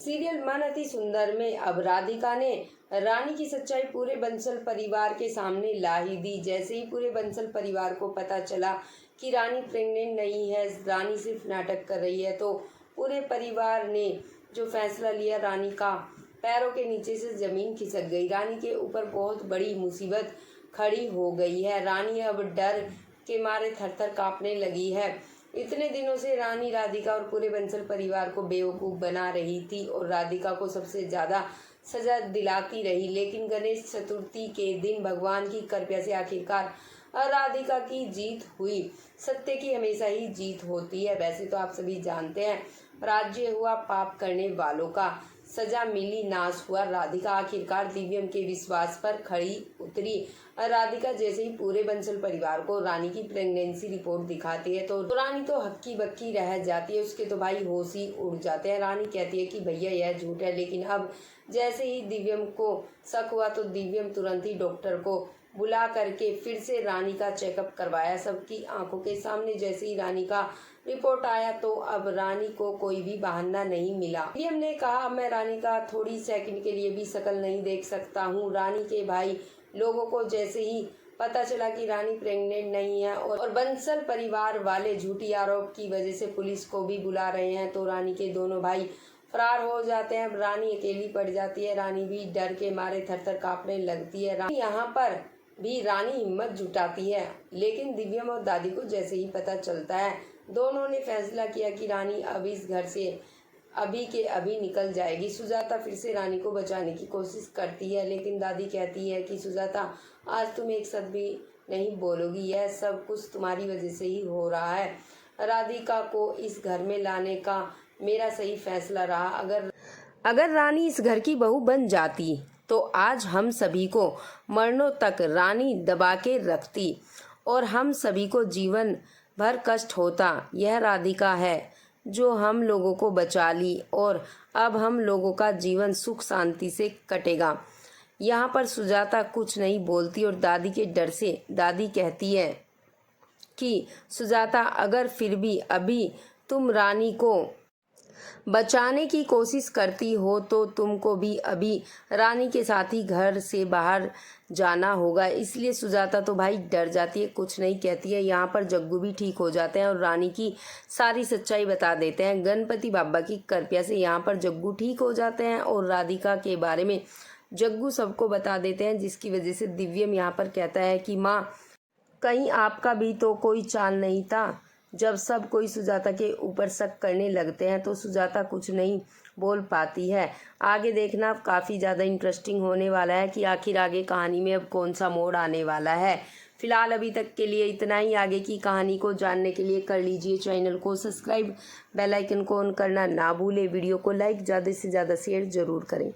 Serial मन अति सुंदर में अब राधिका ने रानी की सच्चाई पूरे बंसल परिवार के सामने ला ही दी। जैसे ही पूरे बंसल परिवार को पता चला कि रानी प्रेग्नेंट नहीं है, रानी सिर्फ नाटक कर रही है, तो पूरे परिवार ने जो फैसला लिया, रानी का पैरों के नीचे से जमीन खिसक गई। रानी के ऊपर बहुत बड़ी मुसीबत खड़ी हो गई है। रानी अब डर के मारे थर-थर कांपने लगी है। इतने दिनों से रानी राधिका और पूरे बंसल परिवार को बेवकूफ़ बना रही थी और राधिका को सबसे ज़्यादा सजा दिलाती रही, लेकिन गणेश चतुर्थी के दिन भगवान की कृपा से आखिरकार राधिका की जीत हुई। सत्य की हमेशा ही जीत होती है। वैसे तो आप सभी जानते हैं, राज्य हुआ पाप करने वालों का, सजा मिली नाश हुआ। राधिका आखिरकार दिव्यम के विश्वास पर खड़ी उतरी। राधिका जैसे ही पूरे बंसल परिवार को रानी की प्रेगनेंसी रिपोर्ट दिखाती है तो रानी तो हक्की बक्की रह जाती है। उसके तो भाई होश ही उड़ जाते हैं। रानी कहती है कि भैया यह झूठ है, लेकिन अब जैसे ही दिव्यम को शक हुआ तो दिव्यम तुरंत ही डॉक्टर को बुला करके फिर से रानी का चेकअप करवाया। सबकी आंखों के सामने जैसे ही रानी का रिपोर्ट आया तो अब रानी को कोई भी बहाना नहीं मिला। दिव्यम ने कहा, मैं रानी का थोड़ी सेकंड के लिए भी शक्ल नहीं देख सकता हूँ। रानी के भाई लोगों को जैसे ही पता चला कि रानी प्रेग्नेंट नहीं है और बंसल परिवार वाले झूठी आरोप की वजह से पुलिस को भी बुला रहे हैं, तो रानी के दोनों भाई फरार हो जाते हैं। रानी अकेली पड़ जाती है। रानी भी डर के मारे थर-थर कांपने लगती है। रानी यहाँ पर भी रानी हिम्मत जुटाती है, लेकिन दिव्यम और दादी को जैसे ही पता चलता है, दोनों ने फैसला किया कि रानी अब इस घर से अभी के अभी निकल जाएगी। सुजाता फिर से रानी को बचाने की कोशिश करती है, लेकिन दादी कहती है कि सुजाता, आज तुम एक शब्द भी नहीं बोलोगी, यह सब कुछ तुम्हारी वजह से ही हो रहा है। राधिका को इस घर में लाने का मेरा सही फैसला रहा। अगर रानी इस घर की बहू बन जाती तो आज हम सभी को मरनों तक रानी दबा के रखती और हम सभी को जीवन भर कष्ट होता। यह राधिका है जो हम लोगों को बचा ली और अब हम लोगों का जीवन सुख शांति से कटेगा। यहाँ पर सुजाता कुछ नहीं बोलती और दादी के डर से दादी कहती है कि सुजाता, अगर फिर भी अभी तुम रानी को बचाने की कोशिश करती हो तो तुमको भी अभी रानी के साथ ही घर से बाहर जाना होगा। इसलिए सुजाता तो भाई डर जाती है, कुछ नहीं कहती है। यहाँ पर जग्गू भी ठीक हो जाते हैं और रानी की सारी सच्चाई बता देते हैं। गणपति बाबा की कृपा से यहाँ पर जग्गू ठीक हो जाते हैं और राधिका के बारे में जग्गू सबको बता देते हैं, जिसकी वजह से दिव्यम यहाँ पर कहता है कि माँ, कहीं आपका भी तो कोई चाल नहीं था। जब सब कोई सुजाता के ऊपर शक करने लगते हैं तो सुजाता कुछ नहीं बोल पाती है। आगे देखना काफ़ी ज़्यादा इंटरेस्टिंग होने वाला है कि आखिर आगे कहानी में अब कौन सा मोड़ आने वाला है। फिलहाल अभी तक के लिए इतना ही। आगे की कहानी को जानने के लिए कर लीजिए चैनल को सब्सक्राइब, बेल आइकन को ऑन करना ना भूले। वीडियो को लाइक, ज़्यादा से ज़्यादा शेयर ज़रूर करें।